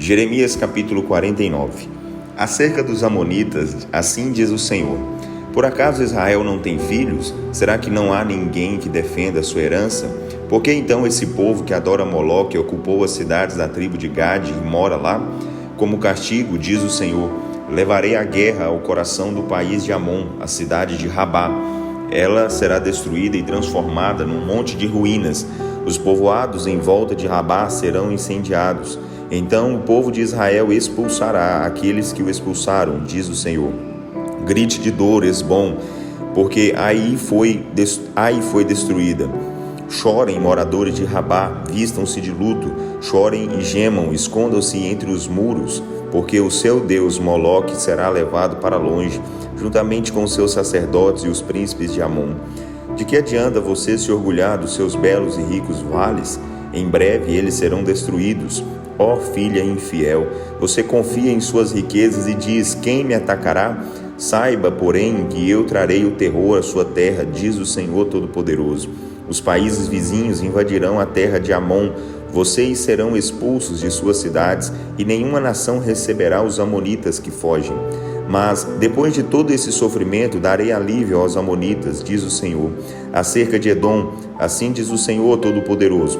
Jeremias capítulo 49. Acerca dos amonitas, assim diz o Senhor: por acaso Israel não tem filhos? Será que não há ninguém que defenda a sua herança? Por que então esse povo que adora Moloque ocupou as cidades da tribo de Gade e mora lá? Como castigo, diz o Senhor, levarei a guerra ao coração do país de Amon, a cidade de Rabá. Ela será destruída e transformada num monte de ruínas. Os povoados em volta de Rabá serão incendiados. Então o povo de Israel expulsará aqueles que o expulsaram, diz o Senhor. Grite de dor, Esbom, porque aí foi destruída. Chorem, moradores de Rabá, vistam-se de luto, chorem e gemam, escondam-se entre os muros, porque o seu Deus Moloque será levado para longe, juntamente com os seus sacerdotes e os príncipes de Amon. De que adianta você se orgulhar dos seus belos e ricos vales? Em breve eles serão destruídos. Ó filha infiel, você confia em suas riquezas e diz: quem me atacará? Saiba, porém, que eu trarei o terror à sua terra, diz o Senhor Todo-Poderoso. Os países vizinhos invadirão a terra de Amon, vocês serão expulsos de suas cidades, e nenhuma nação receberá os amonitas que fogem. Mas, depois de todo esse sofrimento, darei alívio aos amonitas, diz o Senhor. Acerca de Edom, assim diz o Senhor Todo-Poderoso: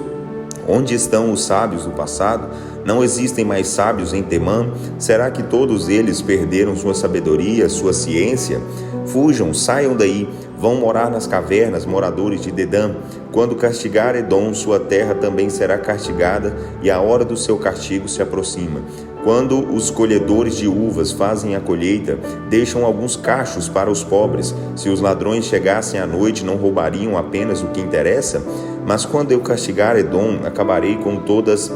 onde estão os sábios do passado? Não existem mais sábios em Temã? Será que todos eles perderam sua sabedoria, sua ciência? Fujam, saiam daí, vão morar nas cavernas, moradores de Dedã. Quando castigar Edom, sua terra também será castigada, e a hora do seu castigo se aproxima. Quando os colhedores de uvas fazem a colheita, deixam alguns cachos para os pobres. Se os ladrões chegassem à noite, não roubariam apenas o que interessa? Mas quando eu castigar Edom, acabarei com todas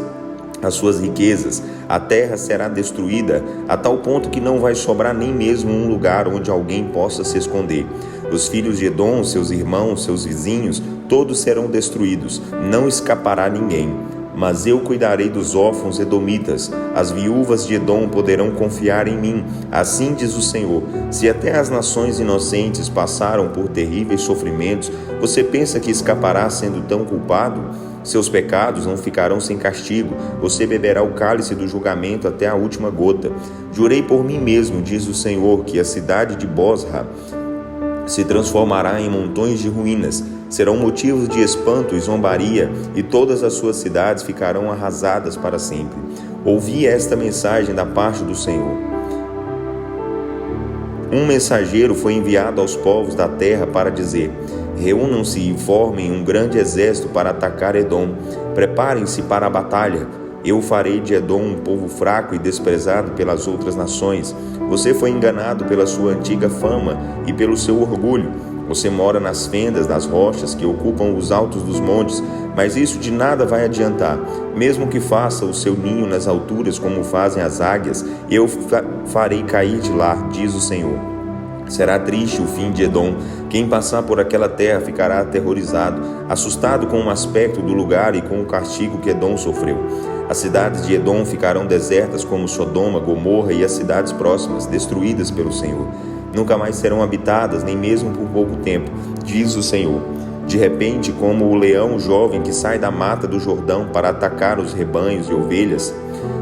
as suas riquezas. A terra será destruída a tal ponto que não vai sobrar nem mesmo um lugar onde alguém possa se esconder. Os filhos de Edom, seus irmãos, seus vizinhos, todos serão destruídos. Não escapará ninguém. Mas eu cuidarei dos órfãos edomitas. As viúvas de Edom poderão confiar em mim. Assim diz o Senhor: se até as nações inocentes passaram por terríveis sofrimentos, você pensa que escapará sendo tão culpado? Seus pecados não ficarão sem castigo. Você beberá o cálice do julgamento até a última gota. Jurei por mim mesmo, diz o Senhor, que a cidade de Bosra se transformará em montões de ruínas. Serão motivos de espanto e zombaria, e todas as suas cidades ficarão arrasadas para sempre. Ouvi esta mensagem da parte do Senhor. Um mensageiro foi enviado aos povos da terra para dizer: reúnam-se e formem um grande exército para atacar Edom. Preparem-se para a batalha. Eu farei de Edom um povo fraco e desprezado pelas outras nações. Você foi enganado pela sua antiga fama e pelo seu orgulho. Você mora nas fendas das rochas que ocupam os altos dos montes, mas isso de nada vai adiantar. Mesmo que faça o seu ninho nas alturas como fazem as águias, eu farei cair de lá, diz o Senhor. Será triste o fim de Edom. Quem passar por aquela terra ficará aterrorizado, assustado com o aspecto do lugar e com o castigo que Edom sofreu. As cidades de Edom ficarão desertas como Sodoma, Gomorra e as cidades próximas, destruídas pelo Senhor. Nunca mais serão habitadas, nem mesmo por pouco tempo, diz o Senhor. De repente, como o leão jovem que sai da mata do Jordão para atacar os rebanhos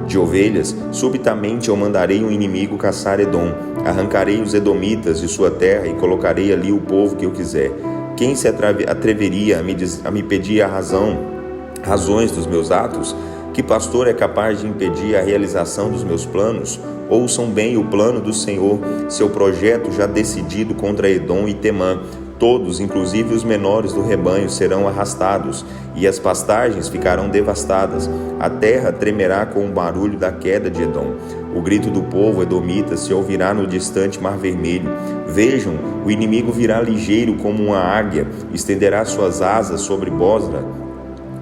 de ovelhas, subitamente eu mandarei um inimigo caçar Edom. Arrancarei os edomitas de sua terra e colocarei ali o povo que eu quiser. Quem se atreveria a me pedir razões dos meus atos? Que pastor é capaz de impedir a realização dos meus planos? Ouçam bem o plano do Senhor, seu projeto já decidido contra Edom e Temã. Todos, inclusive os menores do rebanho, serão arrastados, e as pastagens ficarão devastadas. A terra tremerá com o barulho da queda de Edom. O grito do povo edomita se ouvirá no distante Mar Vermelho. Vejam, o inimigo virá ligeiro como uma águia, estenderá suas asas sobre Bosra.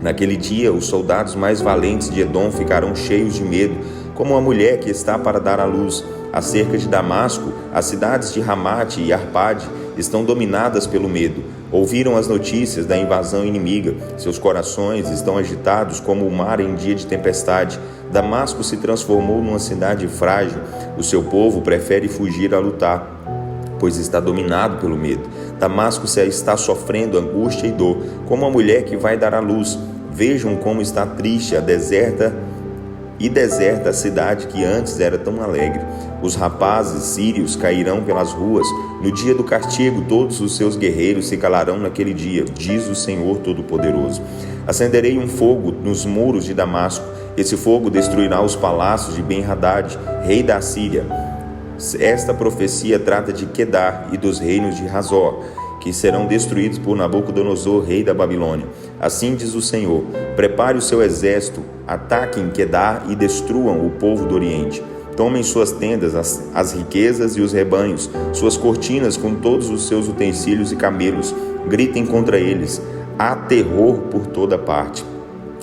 Naquele dia, os soldados mais valentes de Edom ficarão cheios de medo, como uma mulher que está para dar à luz. Acerca de Damasco, as cidades de Ramate e Arpade estão dominadas pelo medo. Ouviram as notícias da invasão inimiga. Seus corações estão agitados como o mar em dia de tempestade. Damasco se transformou numa cidade frágil. O seu povo prefere fugir a lutar, pois está dominado pelo medo. Damasco está sofrendo angústia e dor, como a mulher que vai dar à luz. Vejam como está triste a deserta e deserta a cidade que antes era tão alegre. Os rapazes sírios cairão pelas ruas. No dia do castigo, todos os seus guerreiros se calarão naquele dia, diz o Senhor Todo-Poderoso. Acenderei um fogo nos muros de Damasco. Esse fogo destruirá os palácios de Ben-Hadad, rei da Síria. Esta profecia trata de Quedar e dos reinos de Hazor, que serão destruídos por Nabucodonosor, rei da Babilônia. Assim diz o Senhor: prepare o seu exército, ataquem Quedar e destruam o povo do Oriente. Tomem suas tendas, as riquezas e os rebanhos, suas cortinas com todos os seus utensílios e camelos. Gritem contra eles. Há terror por toda parte.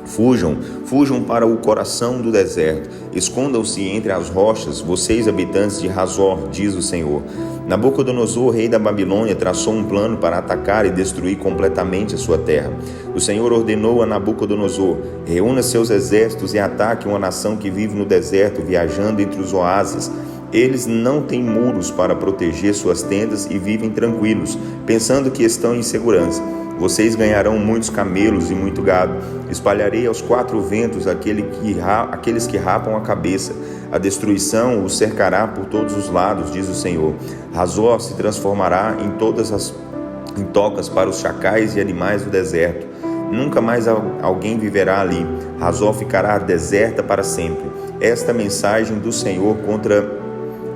Fujam para o coração do deserto, escondam-se entre as rochas, vocês habitantes de Hazor, diz o Senhor. Nabucodonosor, rei da Babilônia, traçou um plano para atacar e destruir completamente a sua terra. O Senhor ordenou a Nabucodonosor: reúna seus exércitos e ataque uma nação que vive no deserto, viajando entre os oásis. Eles não têm muros para proteger suas tendas e vivem tranquilos, pensando que estão em segurança. Vocês ganharão muitos camelos e muito gado. Espalharei aos quatro ventos aqueles que rapam a cabeça. A destruição os cercará por todos os lados, diz o Senhor. Hazor se transformará em tocas para os chacais e animais do deserto. Nunca mais alguém viverá ali. Hazor ficará deserta para sempre. Esta mensagem do Senhor contra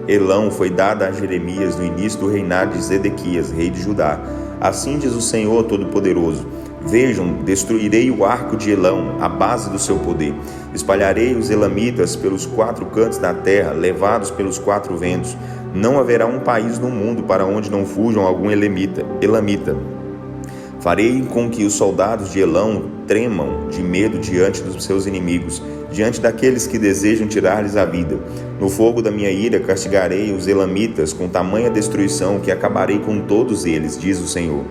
Elão foi dada a Jeremias no início do reinado de Zedequias, rei de Judá. Assim diz o Senhor Todo-Poderoso: vejam, destruirei o arco de Elão, a base do seu poder. Espalharei os elamitas pelos quatro cantos da terra, levados pelos quatro ventos. Não haverá um país no mundo para onde não fujam algum elamita. Farei com que os soldados de Elão tremam de medo diante dos seus inimigos, diante daqueles que desejam tirar-lhes a vida. No fogo da minha ira castigarei os elamitas com tamanha destruição que acabarei com todos eles, diz o Senhor.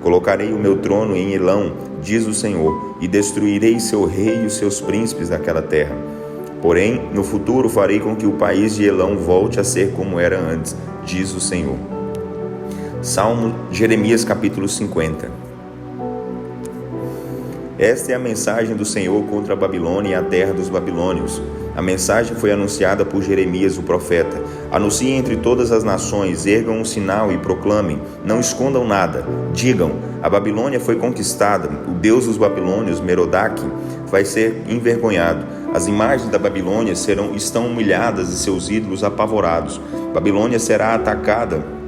Colocarei o meu trono em Elão, diz o Senhor, e destruirei seu rei e os seus príncipes daquela terra. Porém, no futuro farei com que o país de Elão volte a ser como era antes, diz o Senhor. Jeremias capítulo 50. Esta é a mensagem do Senhor contra a Babilônia e a terra dos babilônios. A mensagem foi anunciada por Jeremias, o profeta. Anunciem entre todas as nações, ergam um sinal e proclamem, não escondam nada. Digam: a Babilônia foi conquistada, o Deus dos babilônios, Merodach, vai ser envergonhado. As imagens da Babilônia estão humilhadas e seus ídolos apavorados. Babilônia será atacada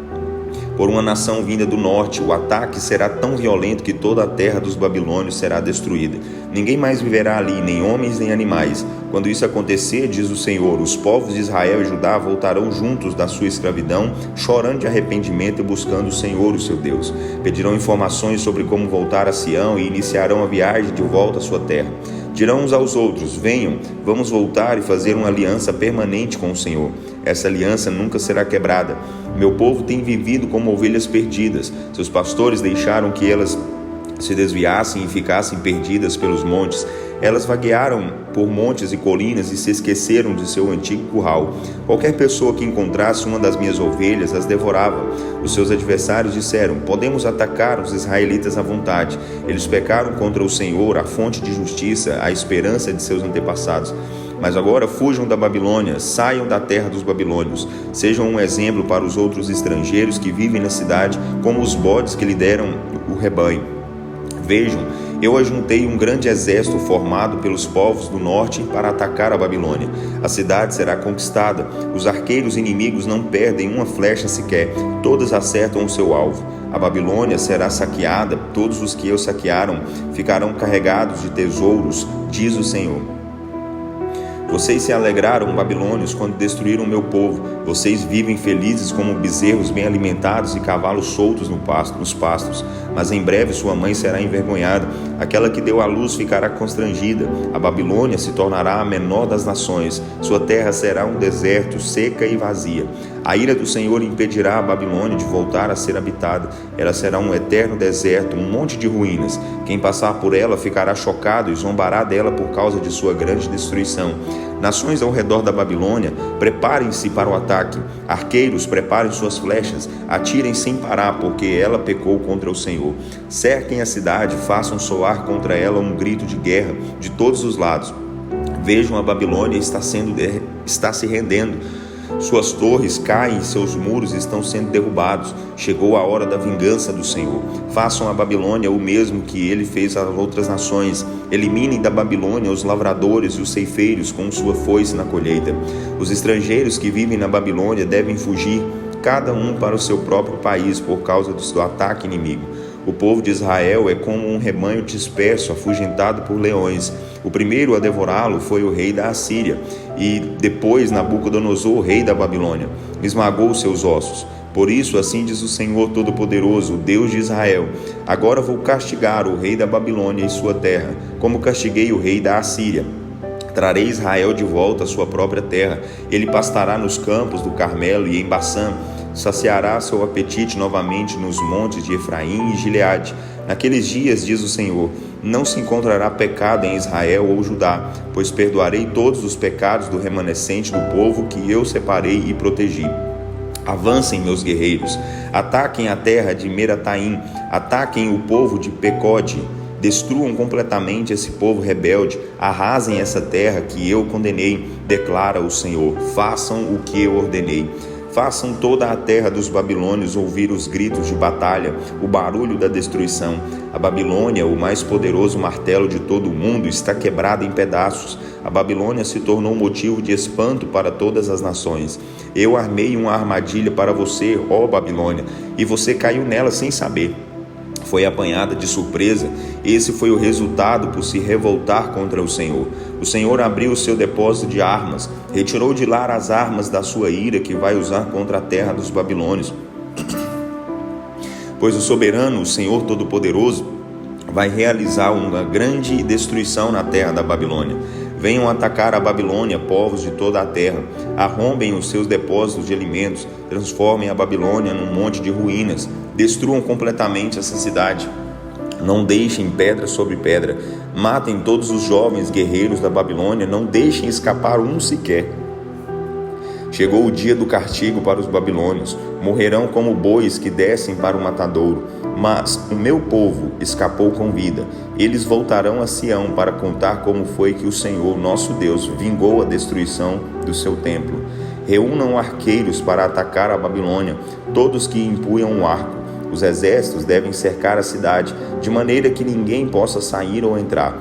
por uma nação vinda do norte. O ataque será tão violento que toda a terra dos babilônios será destruída. Ninguém mais viverá ali, nem homens nem animais. Quando isso acontecer, diz o Senhor, os povos de Israel e Judá voltarão juntos da sua escravidão, chorando de arrependimento e buscando o Senhor, o seu Deus. Pedirão informações sobre como voltar a Sião e iniciarão a viagem de volta à sua terra. Dirão uns aos outros: venham, vamos voltar e fazer uma aliança permanente com o Senhor. Essa aliança nunca será quebrada. Meu povo tem vivido como ovelhas perdidas. Seus pastores deixaram que elas se desviassem e ficassem perdidas pelos montes. Elas vaguearam por montes e colinas e se esqueceram de seu antigo curral. Qualquer pessoa que encontrasse uma das minhas ovelhas as devorava. Os seus adversários disseram: podemos atacar os israelitas à vontade. Eles pecaram contra o Senhor, a fonte de justiça, a esperança de seus antepassados. Mas agora fujam da Babilônia, saiam da terra dos babilônios. Sejam um exemplo para os outros estrangeiros que vivem na cidade, como os bodes que lideram o rebanho. Vejam, eu ajuntei um grande exército formado pelos povos do norte para atacar a Babilônia. A cidade será conquistada. Os arqueiros inimigos não perdem uma flecha sequer. Todas acertam o seu alvo. A Babilônia será saqueada. Todos os que eu saquearam ficarão carregados de tesouros, diz o Senhor. Vocês se alegraram, babilônios, quando destruíram o meu povo. Vocês vivem felizes como bezerros bem alimentados e cavalos soltos nos pastos. Mas em breve sua mãe será envergonhada. Aquela que deu à luz ficará constrangida. A Babilônia se tornará a menor das nações. Sua terra será um deserto, seca e vazia. A ira do Senhor impedirá a Babilônia de voltar a ser habitada. Ela será um eterno deserto, um monte de ruínas. Quem passar por ela ficará chocado e zombará dela por causa de sua grande destruição. Nações ao redor da Babilônia, preparem-se para o ataque. Arqueiros, preparem suas flechas. Atirem sem parar, porque ela pecou contra o Senhor. Cerquem a cidade, façam soar contra ela um grito de guerra de todos os lados. Vejam, a Babilônia está se rendendo. Suas torres caem e seus muros estão sendo derrubados. Chegou a hora da vingança do Senhor. Façam a Babilônia o mesmo que ele fez às outras nações. Eliminem da Babilônia os lavradores e os ceifeiros com sua foice na colheita. Os estrangeiros que vivem na Babilônia devem fugir, cada um para o seu próprio país, por causa do ataque inimigo. O povo de Israel é como um rebanho disperso, afugentado por leões. O primeiro a devorá-lo foi o rei da Assíria, e depois Nabucodonosor, rei da Babilônia, esmagou seus ossos. Por isso, assim diz o Senhor Todo-Poderoso, o Deus de Israel: agora vou castigar o rei da Babilônia e sua terra, como castiguei o rei da Assíria. Trarei Israel de volta à sua própria terra. Ele pastará nos campos do Carmelo e em Baçã. Saciará seu apetite novamente nos montes de Efraim e Gileade. Naqueles dias, diz o Senhor, não se encontrará pecado em Israel ou Judá, pois perdoarei todos os pecados do remanescente do povo que eu separei e protegi. Avancem, meus guerreiros, ataquem a terra de Merataim, ataquem o povo de Pecode. Destruam completamente esse povo rebelde, arrasem essa terra que eu condenei, declara o Senhor. Façam o que eu ordenei. Façam toda a terra dos babilônios ouvir os gritos de batalha, o barulho da destruição. A Babilônia, o mais poderoso martelo de todo o mundo, está quebrada em pedaços. A Babilônia se tornou motivo de espanto para todas as nações. Eu armei uma armadilha para você, ó Babilônia, e você caiu nela sem saber. Foi apanhada de surpresa. Esse foi o resultado por se revoltar contra o Senhor. O Senhor abriu o seu depósito de armas, retirou de lá as armas da sua ira que vai usar contra a terra dos babilônios. Pois o soberano, o Senhor Todo-Poderoso, vai realizar uma grande destruição na terra da Babilônia. Venham atacar a Babilônia, povos de toda a terra. Arrombem os seus depósitos de alimentos. Transformem a Babilônia num monte de ruínas. Destruam completamente essa cidade. Não deixem pedra sobre pedra. Matem todos os jovens guerreiros da Babilônia. Não deixem escapar um sequer. Chegou o dia do castigo para os babilônios. Morrerão como bois que descem para o matadouro. Mas o meu povo escapou com vida. Eles voltarão a Sião para contar como foi que o Senhor, nosso Deus, vingou a destruição do seu templo. Reúnam arqueiros para atacar a Babilônia, todos que empunham um arco. Os exércitos devem cercar a cidade, de maneira que ninguém possa sair ou entrar.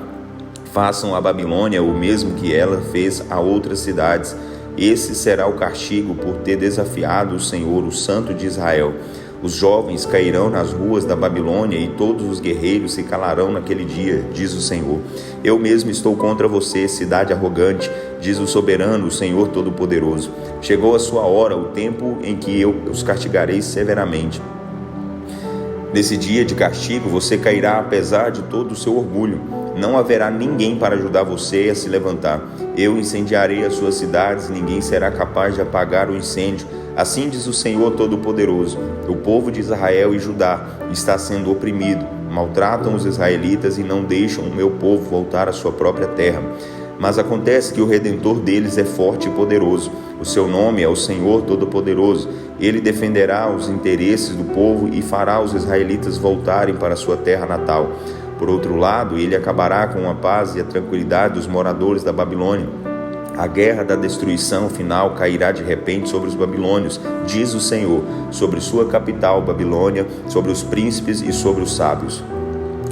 Façam a Babilônia o mesmo que ela fez a outras cidades. Esse será o castigo por ter desafiado o Senhor, o Santo de Israel. Os jovens cairão nas ruas da Babilônia e todos os guerreiros se calarão naquele dia, diz o Senhor. Eu mesmo estou contra você, cidade arrogante, diz o soberano, o Senhor Todo-Poderoso. Chegou a sua hora, o tempo em que eu os castigarei severamente. Nesse dia de castigo, você cairá apesar de todo o seu orgulho. Não haverá ninguém para ajudar você a se levantar. Eu incendiarei as suas cidades e ninguém será capaz de apagar o incêndio. Assim diz o Senhor Todo-Poderoso. O povo de Israel e Judá está sendo oprimido. Maltratam os israelitas e não deixam o meu povo voltar à sua própria terra. Mas acontece que o Redentor deles é forte e poderoso. O seu nome é o Senhor Todo-Poderoso. Ele defenderá os interesses do povo e fará os israelitas voltarem para a sua terra natal. Por outro lado, ele acabará com a paz e a tranquilidade dos moradores da Babilônia. A guerra da destruição final cairá de repente sobre os babilônios, diz o Senhor, sobre sua capital, Babilônia, sobre os príncipes e sobre os sábios.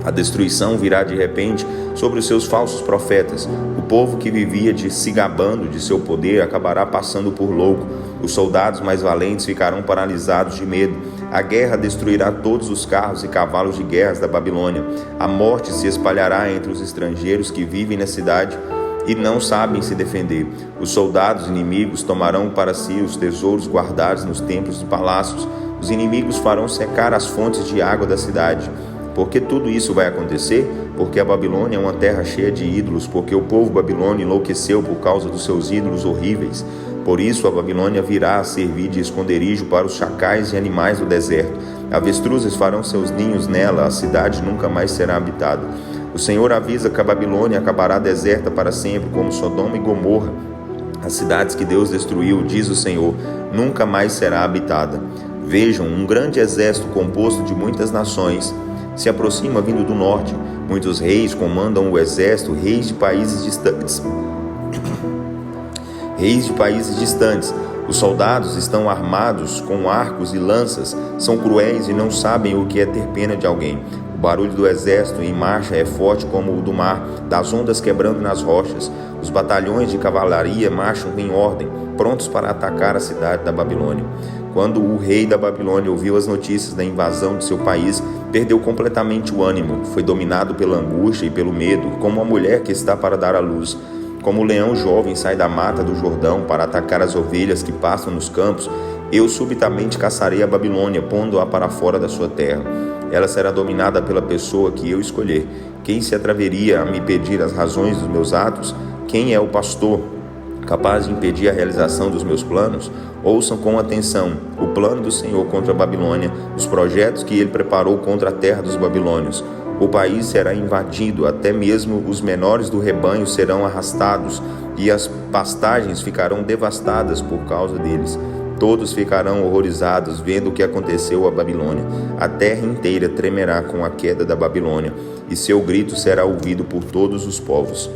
A destruição virá de repente sobre os seus falsos profetas. O povo que vivia se gabando de seu poder acabará passando por louco. Os soldados mais valentes ficarão paralisados de medo. A guerra destruirá todos os carros e cavalos de guerra da Babilônia. A morte se espalhará entre os estrangeiros que vivem na cidade e não sabem se defender. Os soldados inimigos tomarão para si os tesouros guardados nos templos e palácios. Os inimigos farão secar as fontes de água da cidade. Por que tudo isso vai acontecer? Porque a Babilônia é uma terra cheia de ídolos, porque o povo babilônio enlouqueceu por causa dos seus ídolos horríveis. Por isso a Babilônia virá a servir de esconderijo para os chacais e animais do deserto. Avestruzes farão seus ninhos nela, a cidade nunca mais será habitada. O Senhor avisa que a Babilônia acabará deserta para sempre, como Sodoma e Gomorra. As cidades que Deus destruiu, diz o Senhor, nunca mais será habitada. Vejam, um grande exército composto de muitas nações se aproxima vindo do norte. Muitos reis comandam o exército, reis de países distantes. Reis de países distantes. Os soldados estão armados com arcos e lanças, são cruéis e não sabem o que é ter pena de alguém. O barulho do exército em marcha é forte como o do mar, das ondas quebrando nas rochas. Os batalhões de cavalaria marcham em ordem, prontos para atacar a cidade da Babilônia. Quando o rei da Babilônia ouviu as notícias da invasão de seu país, perdeu completamente o ânimo, foi dominado pela angústia e pelo medo, como uma mulher que está para dar à luz. Como o leão jovem sai da mata do Jordão para atacar as ovelhas que pastam nos campos, eu subitamente caçarei a Babilônia, pondo-a para fora da sua terra. Ela será dominada pela pessoa que eu escolher. Quem se atreveria a me pedir as razões dos meus atos? Quem é o pastor capaz de impedir a realização dos meus planos? Ouçam com atenção o plano do Senhor contra a Babilônia, os projetos que ele preparou contra a terra dos babilônios. O país será invadido, até mesmo os menores do rebanho serão arrastados, e as pastagens ficarão devastadas por causa deles. Todos ficarão horrorizados vendo o que aconteceu à Babilônia. A terra inteira tremerá com a queda da Babilônia, e seu grito será ouvido por todos os povos.